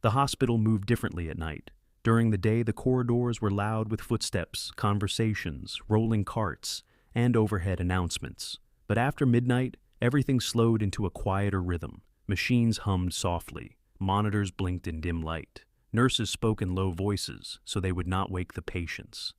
The hospital moved differently at night. During the day, the corridors were loud with footsteps, conversations, rolling carts, and overhead announcements. But after midnight, everything slowed into a quieter rhythm. Machines hummed softly. Monitors blinked in dim light. Nurses spoke in low voices so they would not wake the patients.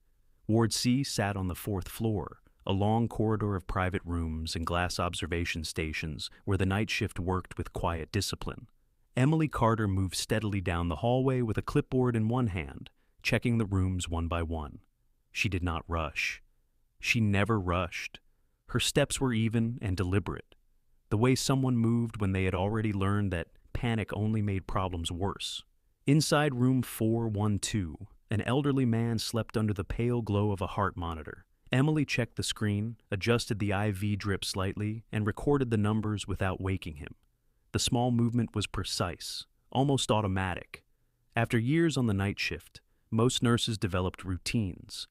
Ward C sat on the fourth floor, a long corridor of private rooms and glass observation stations where the night shift worked with quiet discipline. Emily Carter moved steadily down the hallway with a clipboard in one hand, checking the rooms one by one. She did not rush. She never rushed. Her steps were even and deliberate, the way someone moved when they had already learned that panic only made problems worse. Inside room 412, an elderly man slept under the pale glow of a heart monitor. Emily checked the screen, adjusted the IV drip slightly, and recorded the numbers without waking him. The small movement was precise, almost automatic. After years on the night shift, most nurses developed routines.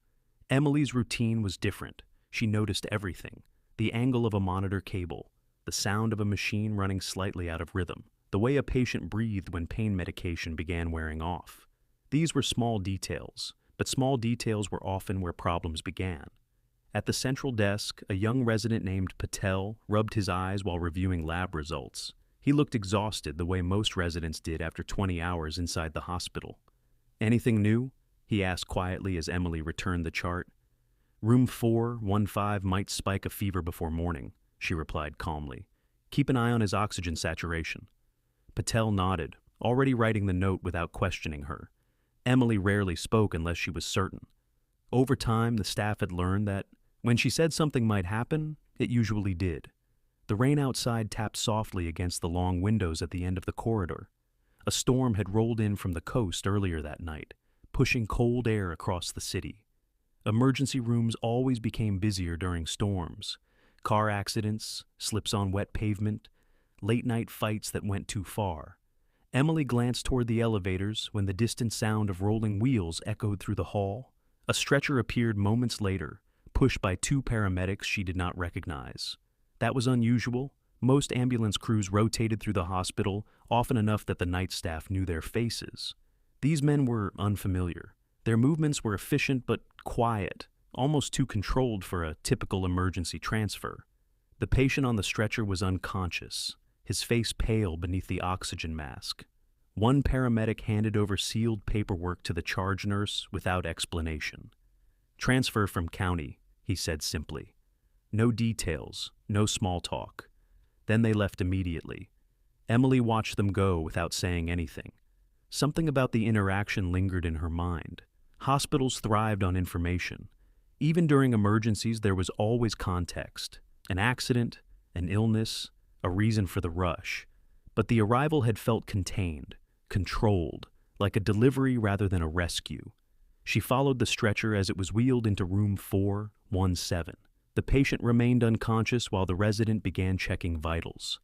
Emily's routine was different. She noticed everything: the angle of a monitor cable, the sound of a machine running slightly out of rhythm, the way a patient breathed when pain medication began wearing off. These were small details, but small details were often where problems began. At the central desk, a young resident named Patel rubbed his eyes while reviewing lab results. He looked exhausted the way most residents did after 20 hours inside the hospital. "Anything new?" he asked quietly as Emily returned the chart. "Room 415 might spike a fever before morning," she replied calmly. "Keep an eye on his oxygen saturation." Patel nodded, already writing the note without questioning her. Emily rarely spoke unless she was certain. Over time, the staff had learned that when she said something might happen, it usually did. The rain outside tapped softly against the long windows at the end of the corridor. A storm had rolled in from the coast earlier that night, pushing cold air across the city. Emergency rooms always became busier during storms. Car accidents, slips on wet pavement, late-night fights that went too far. Emily glanced toward the elevators when the distant sound of rolling wheels echoed through the hall. A stretcher appeared moments later, pushed by two paramedics she did not recognize. That was unusual. Most ambulance crews rotated through the hospital, often enough that the night staff knew their faces. These men were unfamiliar. Their movements were efficient but quiet, almost too controlled for a typical emergency transfer. The patient on the stretcher was unconscious, his face pale beneath the oxygen mask. One paramedic handed over sealed paperwork to the charge nurse without explanation. "Transfer from county," he said simply. No details, no small talk. Then they left immediately. Emily watched them go without saying anything. Something about the interaction lingered in her mind. Hospitals thrived on information. Even during emergencies, there was always context. An accident, an illness, a reason for the rush. But the arrival had felt contained, controlled, like a delivery rather than a rescue. She followed the stretcher as it was wheeled into room 417. The patient remained unconscious while the resident began checking vitals.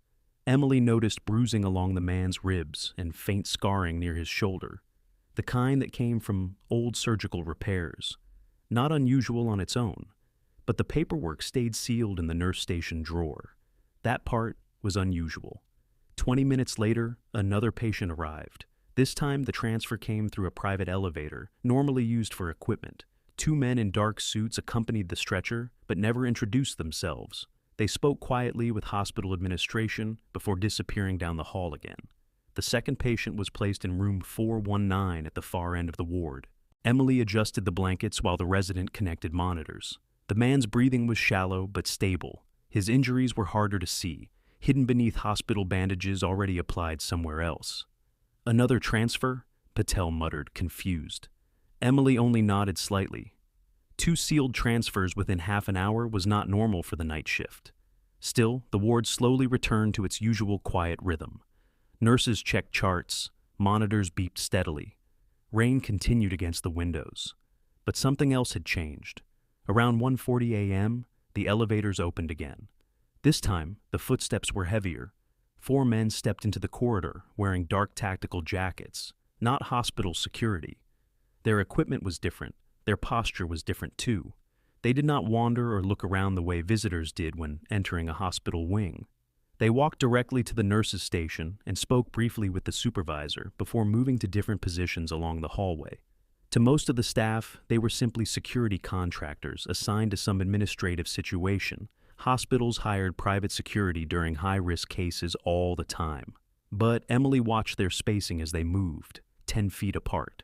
Emily noticed bruising along the man's ribs and faint scarring near his shoulder, the kind that came from old surgical repairs. Not unusual on its own, but the paperwork stayed sealed in the nurse station drawer. That part was unusual. 20 minutes later, another patient arrived. This time, the transfer came through a private elevator, normally used for equipment. Two men in dark suits accompanied the stretcher, but never introduced themselves. They spoke quietly with hospital administration before disappearing down the hall again. The second patient was placed in room 419 at the far end of the ward. Emily adjusted the blankets while the resident connected monitors. The man's breathing was shallow but stable. His injuries were harder to see, hidden beneath hospital bandages already applied somewhere else. "Another transfer?" Patel muttered, confused. Emily only nodded slightly. 2 sealed transfers within half an hour was not normal for the night shift. Still, the ward slowly returned to its usual quiet rhythm. Nurses checked charts, monitors beeped steadily. Rain continued against the windows. But something else had changed. Around 1:40 a.m., the elevators opened again. This time, the footsteps were heavier. 4 men stepped into the corridor wearing dark tactical jackets, not hospital security. Their equipment was different. Their posture was different too. They did not wander or look around the way visitors did when entering a hospital wing. They walked directly to the nurse's station and spoke briefly with the supervisor before moving to different positions along the hallway. To most of the staff, they were simply security contractors assigned to some administrative situation. Hospitals hired private security during high-risk cases all the time. But Emily watched their spacing as they moved, 10 feet apart.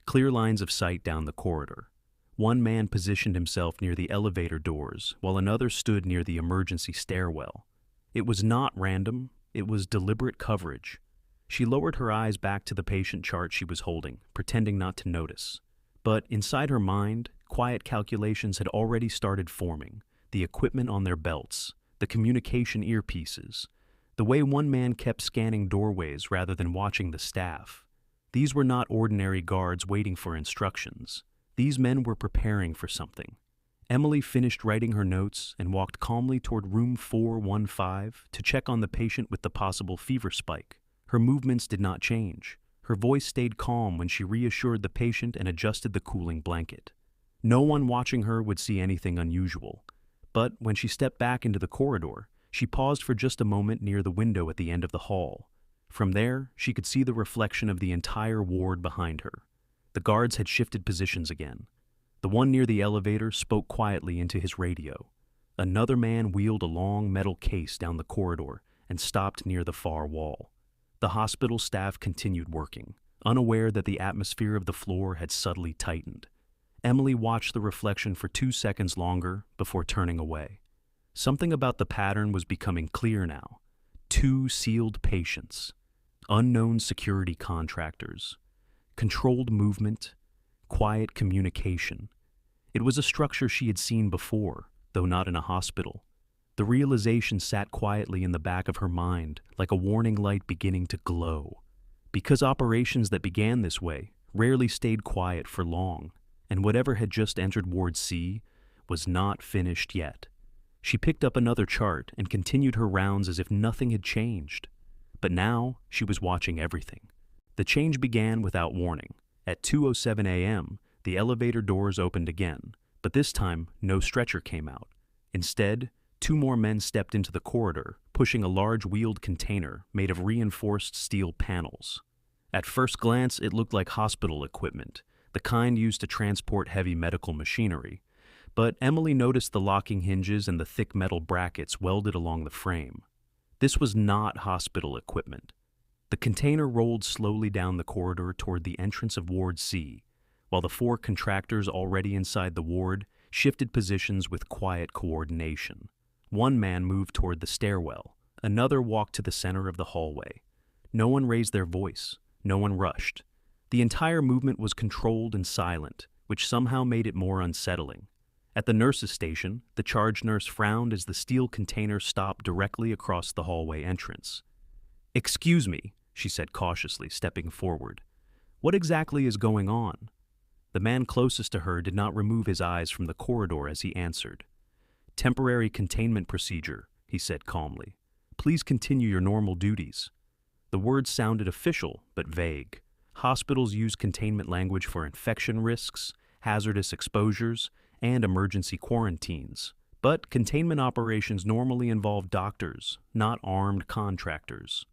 Clear lines of sight down the corridor. One man positioned himself near the elevator doors, while another stood near the emergency stairwell. It was not random, it was deliberate coverage. She lowered her eyes back to the patient chart she was holding, pretending not to notice. But inside her mind, quiet calculations had already started forming. The equipment on their belts, the communication earpieces, the way one man kept scanning doorways rather than watching the staff. These were not ordinary guards waiting for instructions. These men were preparing for something. Emily finished writing her notes and walked calmly toward room 415 to check on the patient with the possible fever spike. Her movements did not change. Her voice stayed calm when she reassured the patient and adjusted the cooling blanket. No one watching her would see anything unusual. But when she stepped back into the corridor, she paused for just a moment near the window at the end of the hall. From there, she could see the reflection of the entire ward behind her. The guards had shifted positions again. The one near the elevator spoke quietly into his radio. Another man wheeled a long metal case down the corridor and stopped near the far wall. The hospital staff continued working, unaware that the atmosphere of the floor had subtly tightened. Emily watched the reflection for 2 seconds longer before turning away. Something about the pattern was becoming clear now. 2 sealed patients, unknown security contractors, controlled movement, quiet communication. It was a structure she had seen before, though not in a hospital. The realization sat quietly in the back of her mind, like a warning light beginning to glow. Because operations that began this way rarely stayed quiet for long, and whatever had just entered Ward C was not finished yet. She picked up another chart and continued her rounds as if nothing had changed. But now she was watching everything. The change began without warning. At 2:07 a.m., the elevator doors opened again, but this time no stretcher came out. Instead, 2 more men stepped into the corridor, pushing a large wheeled container made of reinforced steel panels. At first glance, it looked like hospital equipment, the kind used to transport heavy medical machinery. But Emily noticed the locking hinges and the thick metal brackets welded along the frame. This was not hospital equipment. The container rolled slowly down the corridor toward the entrance of Ward C, while the 4 contractors already inside the ward shifted positions with quiet coordination. One man moved toward the stairwell. Another walked to the center of the hallway. No one raised their voice. No one rushed. The entire movement was controlled and silent, which somehow made it more unsettling. At the nurse's station, the charge nurse frowned as the steel container stopped directly across the hallway entrance. "Excuse me," she said cautiously, stepping forward. "What exactly is going on?" The man closest to her did not remove his eyes from the corridor as he answered. "Temporary containment procedure," he said calmly. "Please continue your normal duties." The words sounded official, but vague. Hospitals use containment language for infection risks, hazardous exposures, and emergency quarantines. But containment operations normally involve doctors, not armed contractors.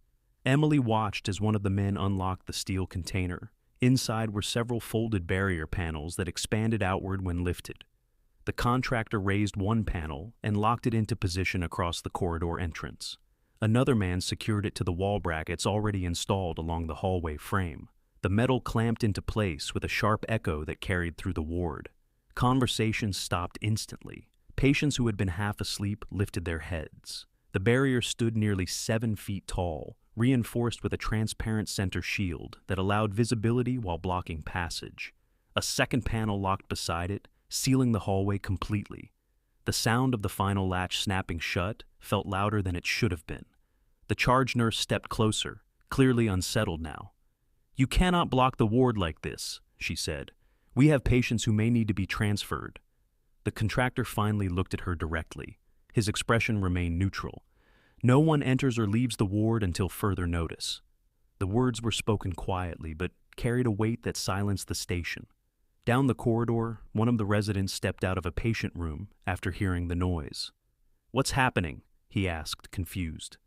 Emily watched as one of the men unlocked the steel container. Inside were several folded barrier panels that expanded outward when lifted. The contractor raised one panel and locked it into position across the corridor entrance. Another man secured it to the wall brackets already installed along the hallway frame. The metal clamped into place with a sharp echo that carried through the ward. Conversations stopped instantly. Patients who had been half asleep lifted their heads. The barrier stood nearly 7 feet tall, reinforced with a transparent center shield that allowed visibility while blocking passage. A second panel locked beside it, sealing the hallway completely. The sound of the final latch snapping shut felt louder than it should have been. The charge nurse stepped closer, clearly unsettled now. "You cannot block the ward like this," she said. "We have patients who may need to be transferred." The contractor finally looked at her directly. His expression remained neutral. "No one enters or leaves the ward until further notice." The words were spoken quietly, but carried a weight that silenced the station. Down the corridor, one of the residents stepped out of a patient room after hearing the noise. "What's happening?" he asked, confused.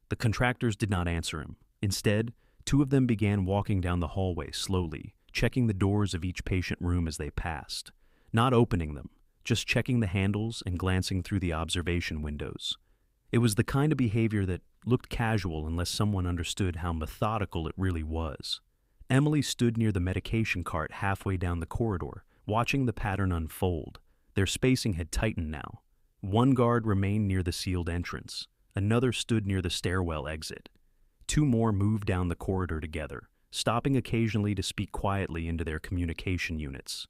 The contractors did not answer him. Instead, two of them began walking down the hallway slowly, checking the doors of each patient room as they passed. Not opening them, just checking the handles and glancing through the observation windows. It was the kind of behavior that looked casual unless someone understood how methodical it really was. Emily stood near the medication cart halfway down the corridor, watching the pattern unfold. Their spacing had tightened now. One guard remained near the sealed entrance. Another stood near the stairwell exit. Two more moved down the corridor together, stopping occasionally to speak quietly into their communication units.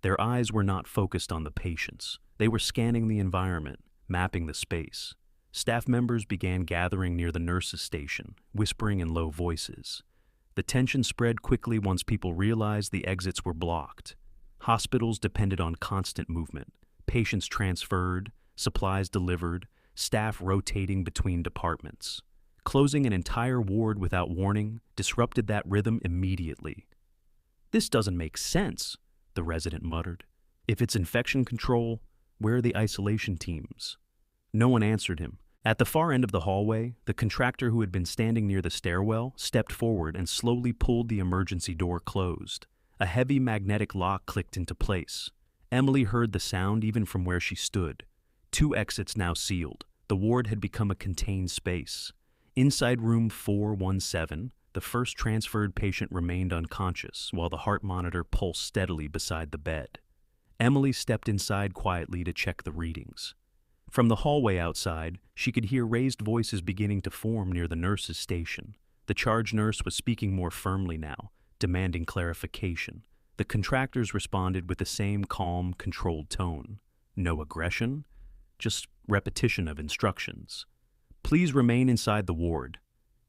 Their eyes were not focused on the patients. They were scanning the environment, mapping the space. Staff members began gathering near the nurses' station, whispering in low voices. The tension spread quickly once people realized the exits were blocked. Hospitals depended on constant movement, patients transferred, supplies delivered, staff rotating between departments. Closing an entire ward without warning disrupted that rhythm immediately. "This doesn't make sense," the resident muttered. "If it's infection control, where are the isolation teams?" No one answered him. At the far end of the hallway, the contractor who had been standing near the stairwell stepped forward and slowly pulled the emergency door closed. A heavy magnetic lock clicked into place. Emily heard the sound even from where she stood. Two exits now sealed. The ward had become a contained space. Inside room 417, the first transferred patient remained unconscious while the heart monitor pulsed steadily beside the bed. Emily stepped inside quietly to check the readings. From the hallway outside, she could hear raised voices beginning to form near the nurse's station. The charge nurse was speaking more firmly now, demanding clarification. The contractors responded with the same calm, controlled tone. No aggression, just repetition of instructions. "Please remain inside the ward."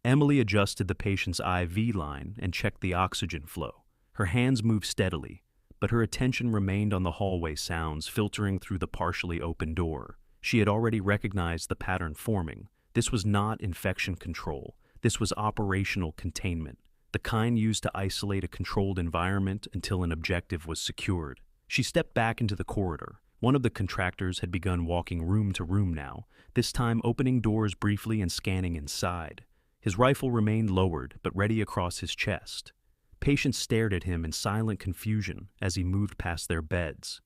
Emily adjusted the patient's IV line and checked the oxygen flow. Her hands moved steadily, but her attention remained on the hallway sounds filtering through the partially open door. She had already recognized the pattern forming. This was not infection control. This was operational containment, the kind used to isolate a controlled environment until an objective was secured. She stepped back into the corridor. One of the contractors had begun walking room to room now, this time opening doors briefly and scanning inside. His rifle remained lowered, but ready across his chest. Patients stared at him in silent confusion as he moved past their beds.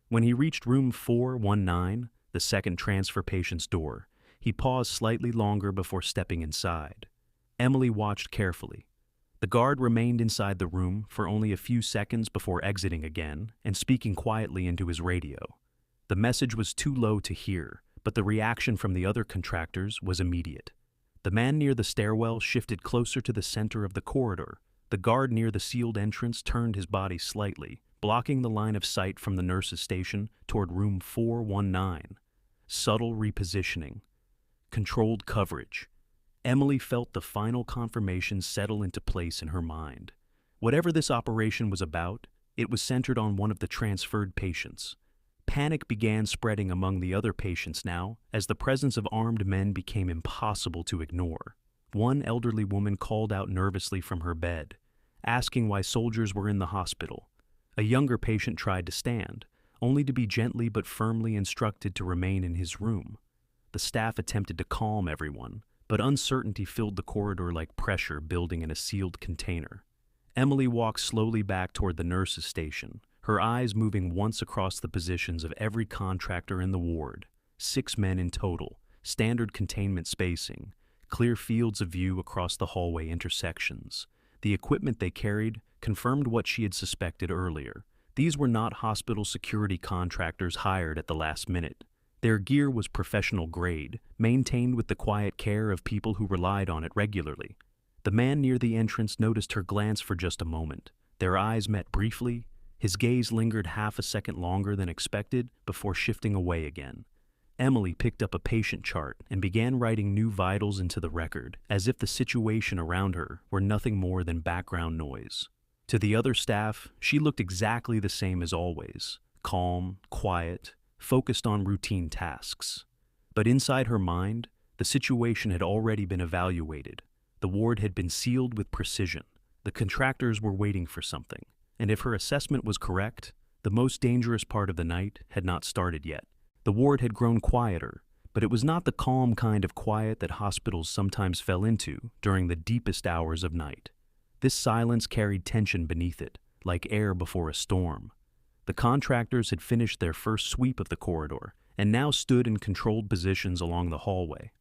When he reached room 419, the second transfer patient's door, he paused slightly longer before stepping inside. Emily watched carefully. The guard remained inside the room for only a few seconds before exiting again and speaking quietly into his radio. The message was too low to hear, but the reaction from the other contractors was immediate. The man near the stairwell shifted closer to the center of the corridor. The guard near the sealed entrance turned his body slightly, blocking the line of sight from the nurse's station toward room 419. Subtle repositioning. Controlled coverage. Emily felt the final confirmation settle into place in her mind. Whatever this operation was about, it was centered on one of the transferred patients. Panic began spreading among the other patients now, as the presence of armed men became impossible to ignore. One elderly woman called out nervously from her bed, asking why soldiers were in the hospital. A younger patient tried to stand, only to be gently but firmly instructed to remain in his room. The staff attempted to calm everyone, but uncertainty filled the corridor like pressure building in a sealed container. Emily walked slowly back toward the nurse's station, her eyes moving once across the positions of every contractor in the ward. 6 men in total, standard containment spacing, clear fields of view across the hallway intersections. The equipment they carried confirmed what she had suspected earlier. These were not hospital security contractors hired at the last minute. Their gear was professional grade, maintained with the quiet care of people who relied on it regularly. The man near the entrance noticed her glance for just a moment. Their eyes met briefly. His gaze lingered half a second longer than expected before shifting away again. Emily picked up a patient chart and began writing new vitals into the record, as if the situation around her were nothing more than background noise. To the other staff, she looked exactly the same as always, calm, quiet, focused on routine tasks. But inside her mind, the situation had already been evaluated. The ward had been sealed with precision. The contractors were waiting for something, and if her assessment was correct, the most dangerous part of the night had not started yet. The ward had grown quieter, but but it was not the calm kind of quiet that hospitals sometimes fell into during the deepest hours of night. This silence carried tension beneath it, like air before a storm. The contractors had finished their first sweep of the corridor and now stood in controlled positions along the hallway.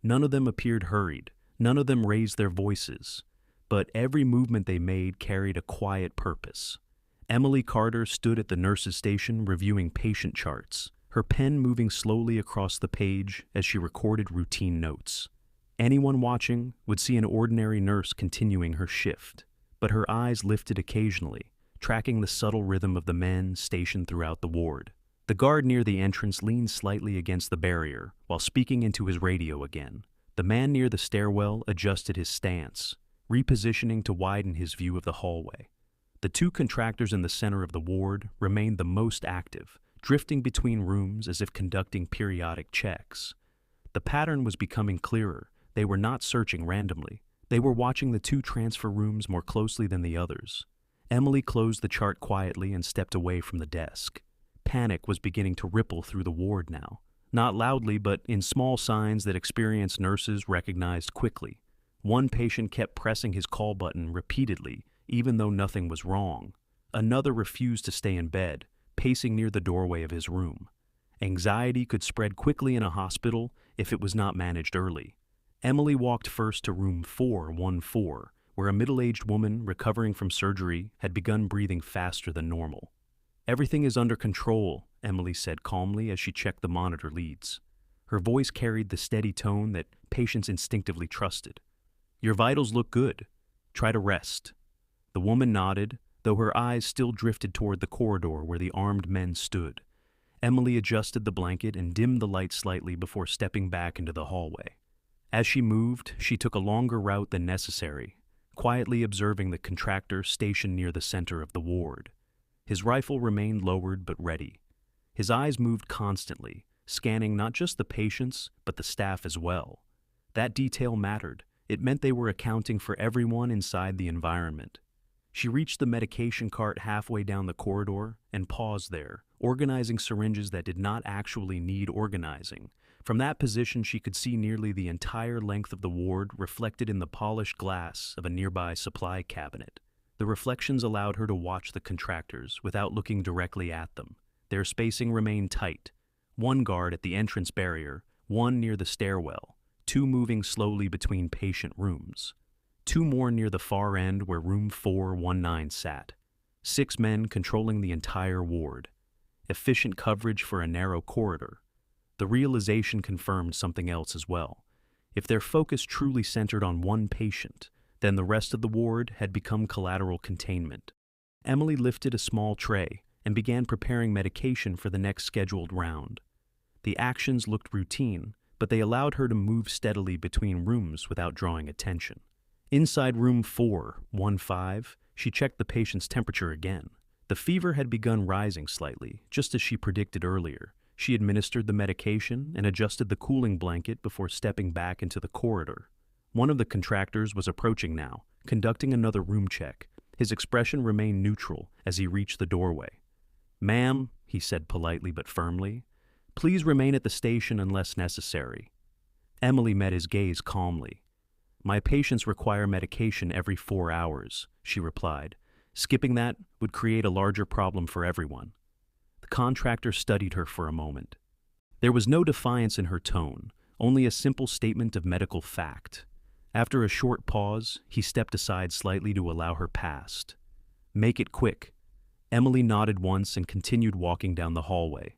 None of them appeared hurried, none of them raised their voices, but every movement they made carried a quiet purpose. Emily Carter stood at the nurse's station reviewing patient charts, her pen moving slowly across the page as she recorded routine notes. Anyone watching would see an ordinary nurse continuing her shift, but her eyes lifted occasionally, tracking the subtle rhythm of the men stationed throughout the ward. The guard near the entrance leaned slightly against the barrier while speaking into his radio again. The man near the stairwell adjusted his stance, repositioning to widen his view of the hallway. The two contractors in the center of the ward remained the most active, drifting between rooms as if conducting periodic checks. The pattern was becoming clearer. They were not searching randomly. They were watching the two transfer rooms more closely than the others. Emily closed the chart quietly and stepped away from the desk. Panic was beginning to ripple through the ward now, not loudly but in small signs that experienced nurses recognized quickly. One patient kept pressing his call button repeatedly, even though nothing was wrong. Another refused to stay in bed, pacing near the doorway of his room. Anxiety could spread quickly in a hospital if it was not managed early. Emily walked first to room 414, where a middle-aged woman recovering from surgery had begun breathing faster than normal. "Everything is under control," Emily said calmly as she checked the monitor leads. Her voice carried the steady tone that patients instinctively trusted. "Your vitals look good. Try to rest." The woman nodded, though her eyes still drifted toward the corridor where the armed men stood. Emily adjusted the blanket and dimmed the light slightly before stepping back into the hallway. As she moved, she took a longer route than necessary, quietly observing the contractor stationed near the center of the ward. His rifle remained lowered but ready. His eyes moved constantly, scanning not just the patients, but the staff as well. That detail mattered. It meant they were accounting for everyone inside the environment. She reached the medication cart halfway down the corridor and paused there, organizing syringes that did not actually need organizing. From that position, she could see nearly the entire length of the ward reflected in the polished glass of a nearby supply cabinet. The reflections allowed her to watch the contractors without looking directly at them. Their spacing remained tight. One guard at the entrance barrier, one near the stairwell, two moving slowly between patient rooms. Two more near the far end where room 419 sat. 6 men controlling the entire ward. Efficient coverage for a narrow corridor. The realization confirmed something else as well. If their focus truly centered on one patient, then the rest of the ward had become collateral containment. Emily lifted a small tray and began preparing medication for the next scheduled round. The actions looked routine, but they allowed her to move steadily between rooms without drawing attention. Inside room 415, she checked the patient's temperature again. The fever had begun rising slightly, just as she predicted earlier. She administered the medication and adjusted the cooling blanket before stepping back into the corridor. One of the contractors was approaching now, conducting another room check. His expression remained neutral as he reached the doorway. "Ma'am," he said politely but firmly, "please remain at the station unless necessary." Emily met his gaze calmly. "My patients require medication every 4 hours," she replied. "Skipping that would create a larger problem for everyone." The contractor studied her for a moment. There was no defiance in her tone, only a simple statement of medical fact. After a short pause, he stepped aside slightly to allow her past. "Make it quick." Emily nodded once and continued walking down the hallway.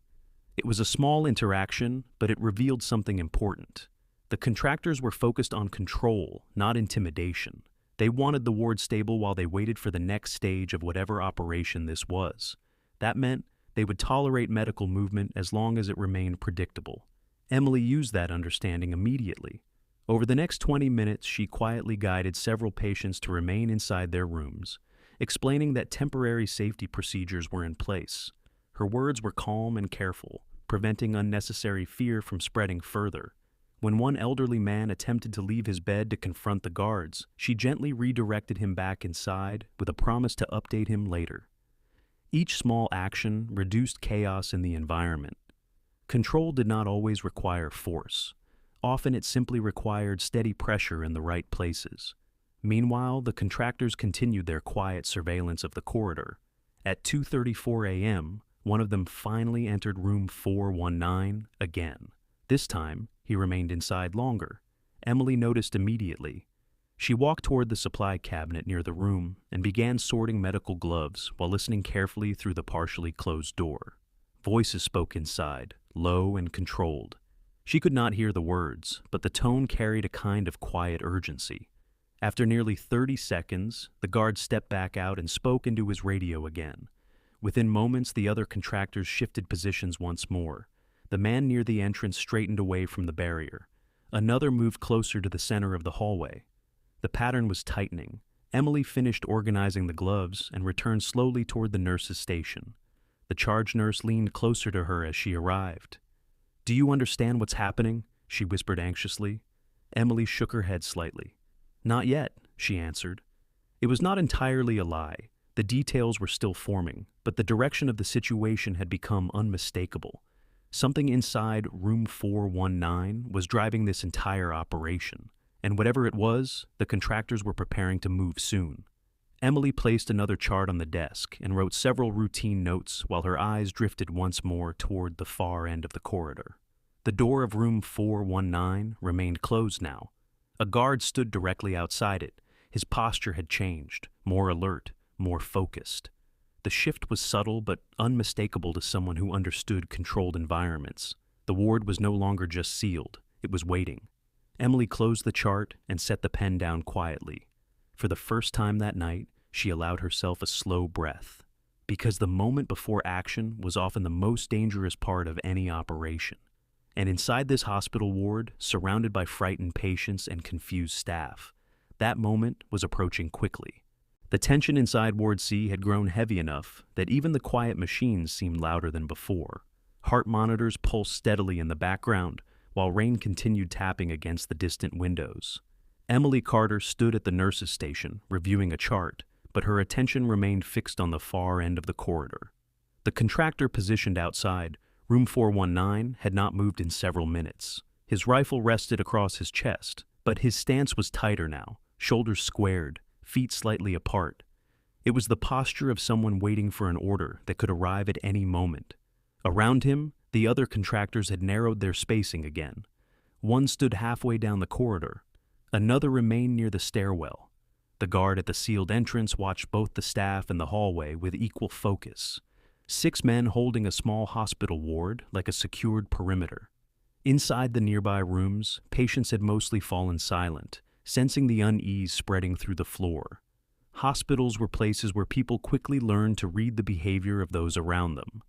It was a small interaction, but it revealed something important. The contractors were focused on control, not intimidation. They wanted the ward stable while they waited for the next stage of whatever operation this was. That meant they would tolerate medical movement as long as it remained predictable. Emily used that understanding immediately. Over the next 20 minutes, she quietly guided several patients to remain inside their rooms, explaining that temporary safety procedures were in place. Her words were calm and careful, preventing unnecessary fear from spreading further. When one elderly man attempted to leave his bed to confront the guards, she gently redirected him back inside with a promise to update him later. Each small action reduced chaos in the environment. Control did not always require force. Often it simply required steady pressure in the right places. Meanwhile, the contractors continued their quiet surveillance of the corridor. At 2:34 a.m., one of them finally entered room 419 again. This time, he remained inside longer. Emily noticed immediately. She walked toward the supply cabinet near the room and began sorting medical gloves while listening carefully through the partially closed door. Voices spoke inside, low and controlled. She could not hear the words, but the tone carried a kind of quiet urgency. After nearly 30 seconds, the guard stepped back out and spoke into his radio again. Within moments, the other contractors shifted positions once more. The man near the entrance straightened away from the barrier. Another moved closer to the center of the hallway. The pattern was tightening. Emily finished organizing the gloves and returned slowly toward the nurse's station. The charge nurse leaned closer to her as she arrived. "Do you understand what's happening?" she whispered anxiously. Emily shook her head slightly. "Not yet," she answered. It was not entirely a lie. The details were still forming, but the direction of the situation had become unmistakable. Something inside room 419 was driving this entire operation, and whatever it was, the contractors were preparing to move soon. Emily placed another chart on the desk and wrote several routine notes while her eyes drifted once more toward the far end of the corridor. The door of room 419 remained closed now. A guard stood directly outside it. His posture had changed, more alert, more focused. The shift was subtle but unmistakable to someone who understood controlled environments. The ward was no longer just sealed, it was waiting. Emily closed the chart and set the pen down quietly. For the first time that night, she allowed herself a slow breath, because the moment before action was often the most dangerous part of any operation. And inside this hospital ward, surrounded by frightened patients and confused staff, that moment was approaching quickly. The tension inside Ward C had grown heavy enough that even the quiet machines seemed louder than before. Heart monitors pulsed steadily in the background, while rain continued tapping against the distant windows. Emily Carter stood at the nurse's station, reviewing a chart, but her attention remained fixed on the far end of the corridor. The contractor positioned outside, room 419, had not moved in several minutes. His rifle rested across his chest, but his stance was tighter now, shoulders squared, feet slightly apart. It was the posture of someone waiting for an order that could arrive at any moment. Around him, the other contractors had narrowed their spacing again. One stood halfway down the corridor. Another remained near the stairwell. The guard at the sealed entrance watched both the staff and the hallway with equal focus. 6 men holding a small hospital ward like a secured perimeter. Inside the nearby rooms, patients had mostly fallen silent, sensing the unease spreading through the floor. Hospitals were places where people quickly learned to read the behavior of those around them.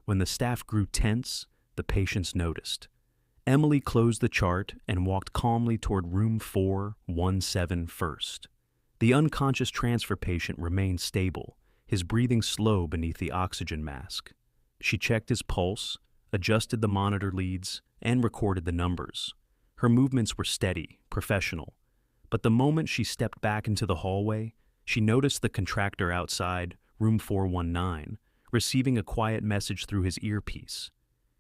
When the staff grew tense, the patients noticed. Emily closed the chart and walked calmly toward room 417 first. The unconscious transfer patient remained stable, his breathing slow beneath the oxygen mask. She checked his pulse, adjusted the monitor leads, and recorded the numbers. Her movements were steady, professional. But the moment she stepped back into the hallway, she noticed the contractor outside, room 419, receiving a quiet message through his earpiece.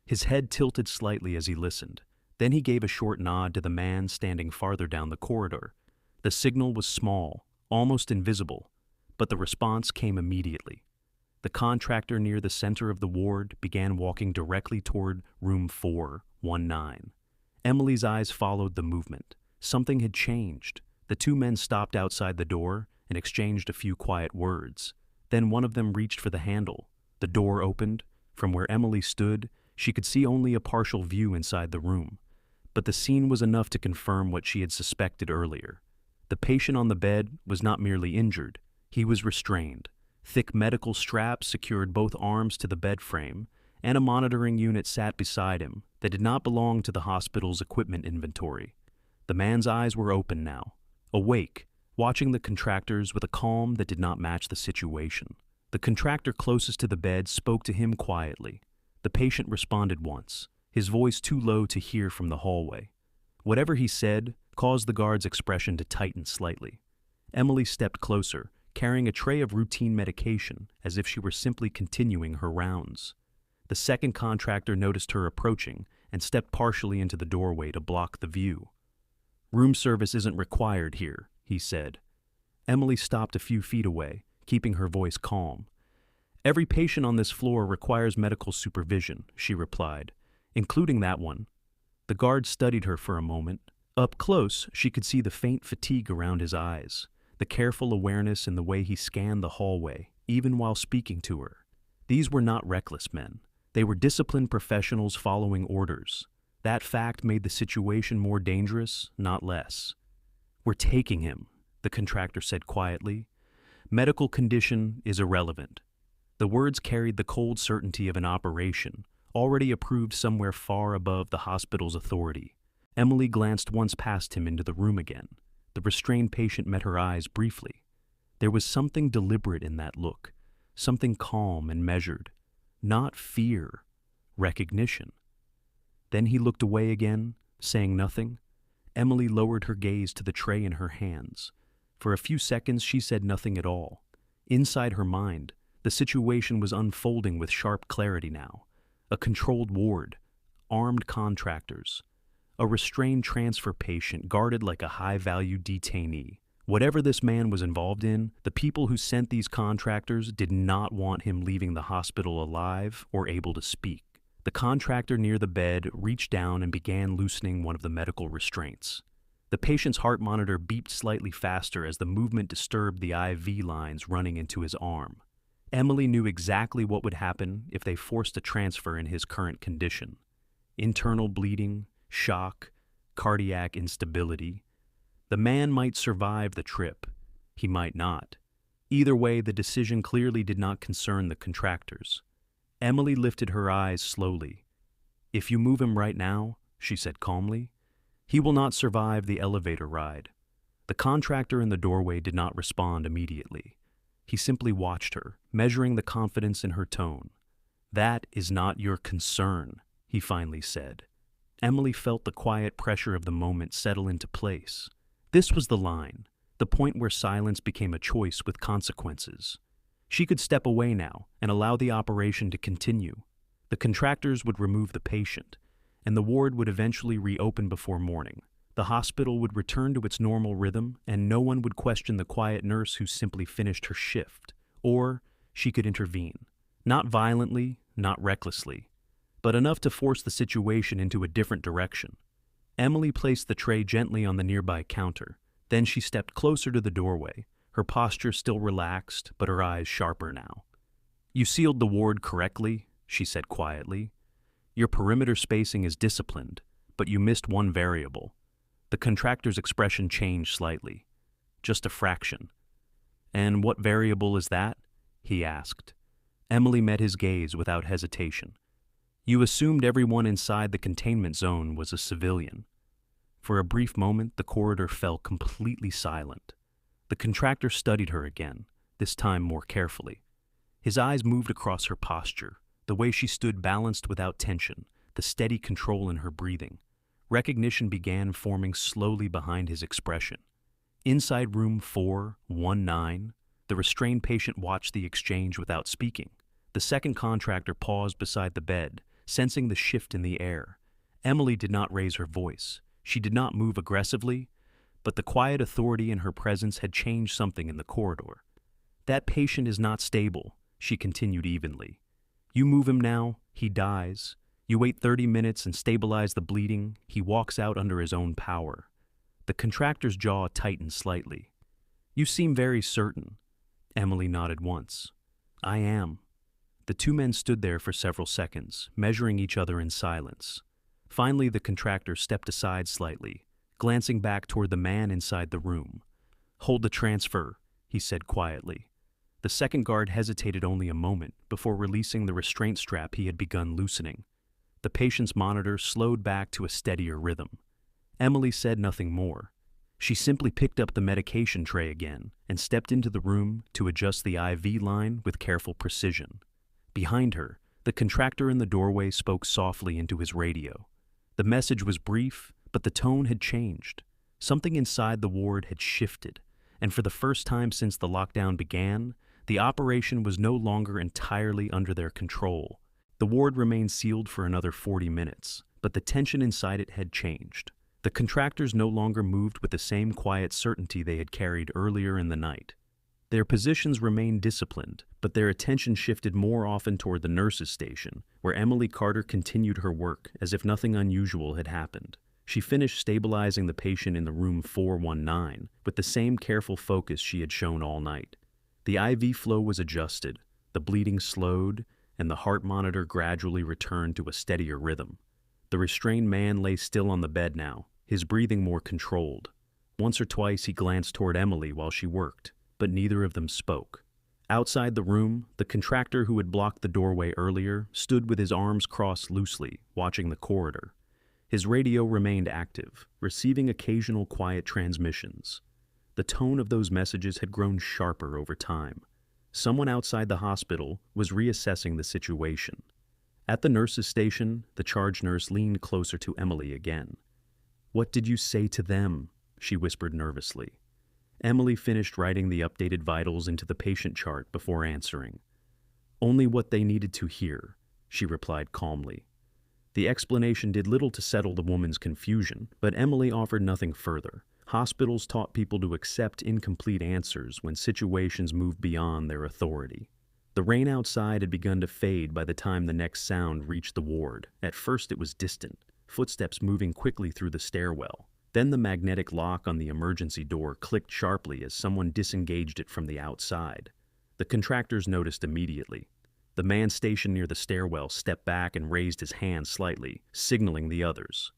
His head tilted slightly as he listened. Then he gave a short nod to the man standing farther down the corridor. The signal was small, almost invisible, but the response came immediately. The contractor near the center of the ward began walking directly toward room 419. Emily's eyes followed the movement. Something had changed. The 2 men stopped outside the door and exchanged a few quiet words. Then one of them reached for the handle. The door opened. From where Emily stood, she could see only a partial view inside the room. But the scene was enough to confirm what she had suspected earlier. The patient on the bed was not merely injured. He was restrained. Thick medical straps secured both arms to the bed frame, and a monitoring unit sat beside him that did not belong to the hospital's equipment inventory. The man's eyes were open now, awake, watching the contractors with a calm that did not match the situation. The contractor closest to the bed spoke to him quietly. The patient responded once, his voice too low to hear from the hallway. Whatever he said caused the guard's expression to tighten slightly. Emily stepped closer, carrying a tray of routine medication as if she were simply continuing her rounds. The second contractor noticed her approaching and stepped partially into the doorway to block the view. "Room service isn't required here," he said. Emily stopped a few feet away, keeping her voice calm. "Every patient on this floor requires medical supervision," she replied, "including that one." The guard studied her for a moment. Up close, she could see the faint fatigue around his eyes, the careful awareness in the way he scanned the hallway, even while speaking to her. These were not reckless men. They were disciplined professionals following orders. That fact made the situation more dangerous, not less. "We're taking him," the contractor said quietly. "Medical condition is irrelevant." The words carried the cold certainty of an operation, already approved somewhere far above the hospital's authority. Emily glanced once past him into the room again. The restrained patient met her eyes briefly. There was something deliberate in that look, something calm and measured. Not fear, recognition. Then he looked away again, saying nothing. Emily lowered her gaze to the tray in her hands. For a few seconds she said nothing at all. Inside her mind, the situation was unfolding with sharp clarity now. A controlled ward, armed contractors, a restrained transfer patient guarded like a high-value detainee. Whatever this man was involved in, the people who sent these contractors did not want him leaving the hospital alive or able to speak. The contractor near the bed reached down and began loosening one of the medical restraints. The patient's heart monitor beeped slightly faster as the movement disturbed the IV lines running into his arm. Emily knew exactly what would happen if they forced a transfer in his current condition. Internal bleeding, shock, cardiac instability. The man might survive the trip. He might not. Either way, the decision clearly did not concern the contractors. Emily lifted her eyes slowly. "If you move him right now," she said calmly, "he will not survive the elevator ride." The contractor in the doorway did not respond immediately. He simply watched her, measuring the confidence in her tone. "That is not your concern," he finally said. Emily felt the quiet pressure of the moment settle into place. This was the line, the point where silence became a choice with consequences. She could step away now and allow the operation to continue. The contractors would remove the patient, and the ward would eventually reopen before morning. The hospital would return to its normal rhythm, and no one would question the quiet nurse who simply finished her shift. Or she could intervene. Not violently, not recklessly, but enough to force the situation into a different direction. Emily placed the tray gently on the nearby counter. Then she stepped closer to the doorway, her posture still relaxed, but her eyes sharper now. "You sealed the ward correctly," she said quietly. "Your perimeter spacing is disciplined, but you missed one variable." The contractor's expression changed slightly. "Just a fraction." "And what variable is that?" he asked. Emily met his gaze without hesitation. "You assumed everyone inside the containment zone was a civilian." For a brief moment, the corridor fell completely silent. The contractor studied her again, this time more carefully. His eyes moved across her posture, the way she stood balanced without tension, the steady control in her breathing. Recognition began forming slowly behind his expression. Inside room 419, the restrained patient watched the exchange without speaking. The second contractor paused beside the bed, sensing the shift in the air. Emily did not raise her voice. She did not move aggressively, but the quiet authority in her presence had changed something in the corridor. "That patient is not stable," she continued evenly. "You move him now, he dies. You wait 30 minutes and stabilize the bleeding, he walks out under his own power." The contractor's jaw tightened slightly. "You seem very certain." Emily nodded once. "I am." The two men stood there for several seconds, measuring each other in silence. Finally, the contractor stepped aside slightly, glancing back toward the man inside the room. "Hold the transfer," he said quietly. The second guard hesitated only a moment before releasing the restraint strap he had begun loosening. The patient's monitor slowed back to a steadier rhythm. Emily said nothing more. She simply picked up the medication tray again and stepped into the room to adjust the IV line with careful precision. Behind her, the contractor in the doorway spoke softly into his radio. The message was brief, but the tone had changed. Something inside the ward had shifted, and for the first time since the lockdown began, the operation was no longer entirely under their control. The ward remained sealed for another 40 minutes, but the tension inside it had changed. The contractors no longer moved with the same quiet certainty they had carried earlier in the night. Their positions remained disciplined, but their attention shifted more often toward the nurses' station, where Emily Carter continued her work as if nothing unusual had happened. She finished stabilizing the patient in the room 419 with the same careful focus she had shown all night. The IV flow was adjusted, the bleeding slowed, and the heart monitor gradually returned to a steadier rhythm. The restrained man lay still on the bed now, his breathing more controlled. Once or twice he glanced toward Emily while she worked, but neither of them spoke. Outside the room, the contractor who had blocked the doorway earlier stood with his arms crossed loosely, watching the corridor. His radio remained active, receiving occasional quiet transmissions. The tone of those messages had grown sharper over time. Someone outside the hospital was reassessing the situation. At the nurses' station, the charge nurse leaned closer to Emily again. "What did you say to them?" she whispered nervously. Emily finished writing the updated vitals into the patient chart before answering. "Only what they needed to hear," she replied calmly. The explanation did little to settle the woman's confusion, but Emily offered nothing further. Hospitals taught people to accept incomplete answers when situations moved beyond their authority. The rain outside had begun to fade by the time the next sound reached the ward. At first it was distant, footsteps moving quickly through the stairwell. Then the magnetic lock on the emergency door clicked sharply as someone disengaged it from the outside. The contractors noticed immediately. The man stationed near the stairwell stepped back and raised his hand slightly, signaling the others.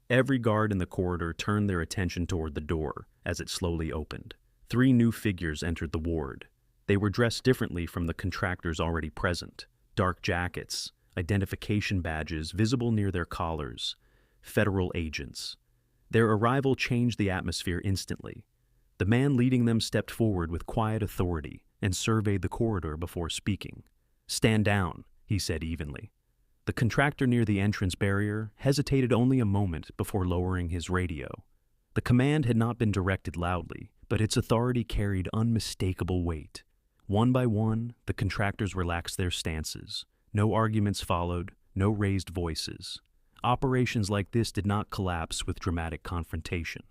Every guard in the corridor turned their attention toward the door as it slowly opened. 3 new figures entered the ward. They were dressed differently from the contractors already present. Dark jackets, identification badges visible near their collars. Federal agents. Their arrival changed the atmosphere instantly. The man leading them stepped forward with quiet authority and surveyed the corridor before speaking. "Stand down," he said evenly. The contractor near the entrance barrier hesitated only a moment before lowering his radio. The command had not been directed loudly, but its authority carried unmistakable weight. One by one, the contractors relaxed their stances. No arguments followed, no raised voices. Operations like this did not collapse with dramatic confrontation.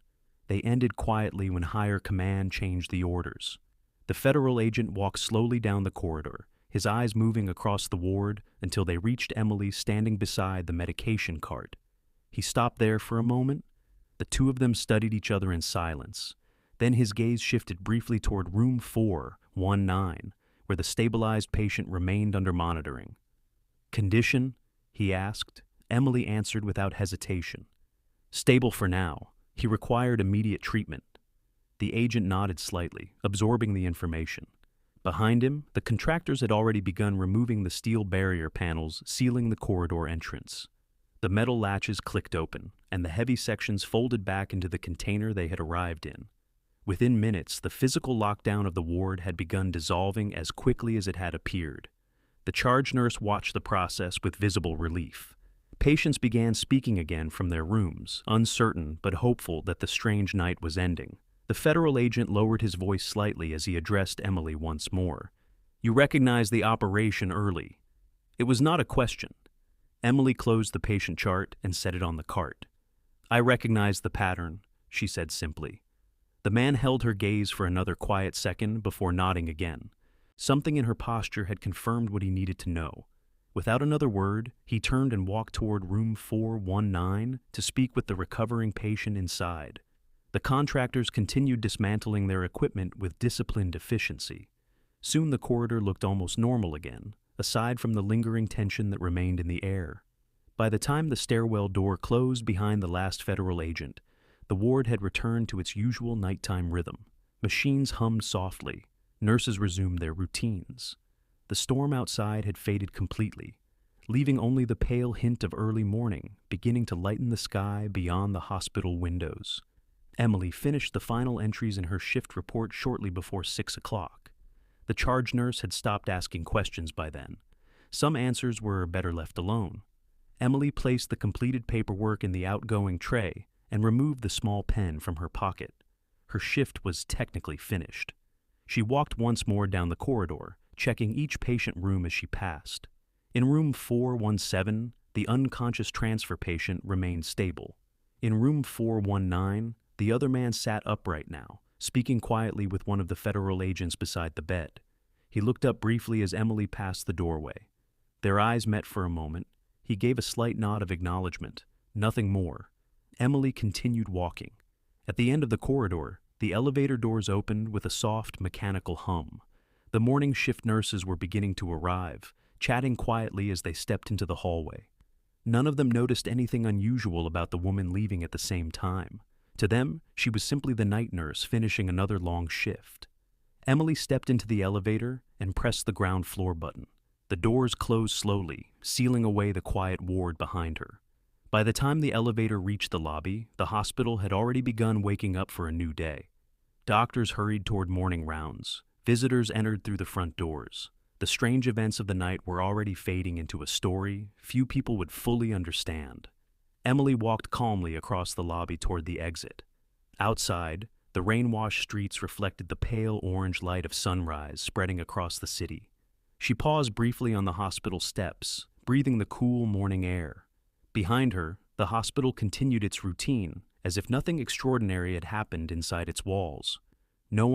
They ended quietly when higher command changed the orders. The federal agent walked slowly down the corridor, his eyes moving across the ward until they reached Emily standing beside the medication cart. He stopped there for a moment. The two of them studied each other in silence. Then his gaze shifted briefly toward room 419, where the stabilized patient remained under monitoring. "Condition?" he asked. Emily answered without hesitation. "Stable for now. He required immediate treatment." The agent nodded slightly, absorbing the information. Behind him, the contractors had already begun removing the steel barrier panels sealing the corridor entrance. The metal latches clicked open, and the heavy sections folded back into the container they had arrived in. Within minutes, the physical lockdown of the ward had begun dissolving as quickly as it had appeared. The charge nurse watched the process with visible relief. Patients began speaking again from their rooms, uncertain but hopeful that the strange night was ending. The federal agent lowered his voice slightly as he addressed Emily once more. "You recognized the operation early." It was not a question. Emily closed the patient chart and set it on the cart. "I recognized the pattern," she said simply. The man held her gaze for another quiet second before nodding again. Something in her posture had confirmed what he needed to know. Without another word, he turned and walked toward room 419 to speak with the recovering patient inside. The contractors continued dismantling their equipment with disciplined efficiency. Soon the corridor looked almost normal again, aside from the lingering tension that remained in the air. By the time the stairwell door closed behind the last federal agent, the ward had returned to its usual nighttime rhythm. Machines hummed softly. Nurses resumed their routines. The storm outside had faded completely, leaving only the pale hint of early morning beginning to lighten the sky beyond the hospital windows. Emily finished the final entries in her shift report shortly before 6 o'clock. The charge nurse had stopped asking questions by then. Some answers were better left alone. Emily placed the completed paperwork in the outgoing tray and removed the small pen from her pocket. Her shift was technically finished. She walked once more down the corridor, checking each patient room as she passed. In room 417, the unconscious transfer patient remained stable. In room 419, the other man sat upright now, speaking quietly with one of the federal agents beside the bed. He looked up briefly as Emily passed the doorway. Their eyes met for a moment. He gave a slight nod of acknowledgement, nothing more. Emily continued walking. At the end of the corridor, the elevator doors opened with a soft, mechanical hum. The morning shift nurses were beginning to arrive, chatting quietly as they stepped into the hallway. None of them noticed anything unusual about the woman leaving at the same time. To them, she was simply the night nurse finishing another long shift. Emily stepped into the elevator and pressed the ground floor button. The doors closed slowly, sealing away the quiet ward behind her. By the time the elevator reached the lobby, the hospital had already begun waking up for a new day. Doctors hurried toward morning rounds. Visitors entered through the front doors. The strange events of the night were already fading into a story few people would fully understand. Emily walked calmly across the lobby toward the exit. Outside, the rain-washed streets reflected the pale orange light of sunrise spreading across the city. She paused briefly on the hospital steps, breathing the cool morning air. Behind her, the hospital continued its routine, as if nothing extraordinary had happened inside its walls. No one